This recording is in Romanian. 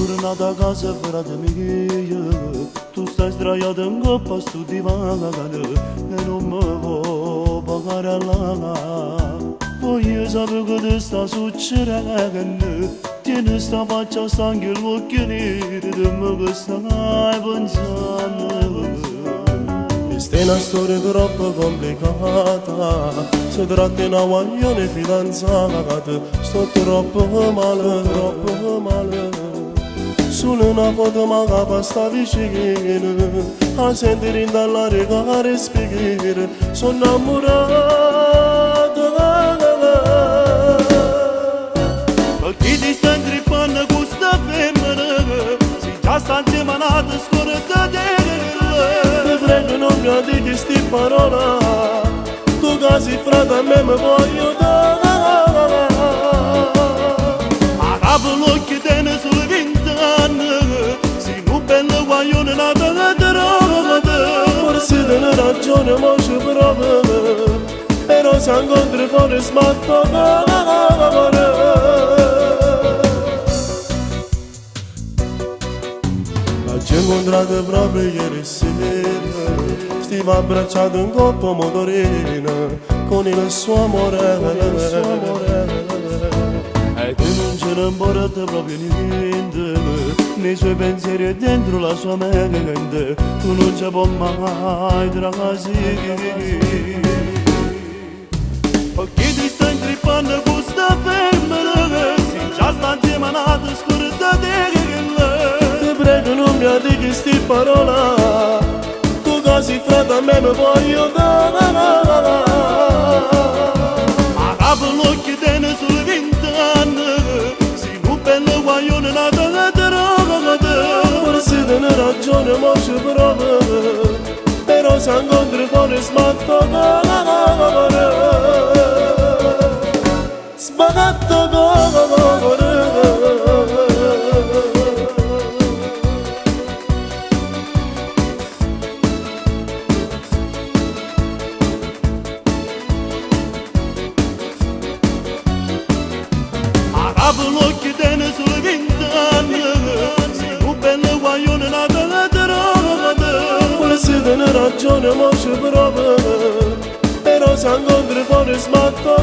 Giornata a casa frate mia, tu stai sdraiata in coppa sto divano e non mi vuoi pagare là. Voglio sapere che ti sta succedendo, tieni sta faccia a sangue l'occhio nero, dimmi che stai pensando. Questa è una storia troppo complicata, si tratta di una guaglione fidanzata, sto troppo male. Solo una foto magari sta vicino, a sentire dall'aria che respira, sono innamorato. Ma chi ti sta intrippando con questa femmina, si già sta ingemanata scorda te. Ti prego non mi dici queste parole, tu che sei frate a me mi voglio dare. Ma capo l'occhio tiene sulle guaglione nata da te, forse te ne ragione ma ci prova, però se incontri fuori smatto ma ci incontrate proprio ieri sera, stiva abbracciato in coppa motorina con il suo amore. E tu non ce ne importa proprio niente, nei suoi pensieri e dentro la sua mente, tu non ci puoi mai trasire. O chi ti sta intrippando con questa femmina, si già sta ingemanata scorda te. Ti prego non mi dici queste parole, tu che sei frate a me mi voglio dare. Ma capo l'occhio tiene sulle guaglione nata da te, forse te ne ragione ma ci prova, però se incontri fuori smatto sbagatto apro l'occhio tiene sulle ventane, si bello guaglione nata da te, forse te ne ragione ma ci prova, però se incontri fuori smatto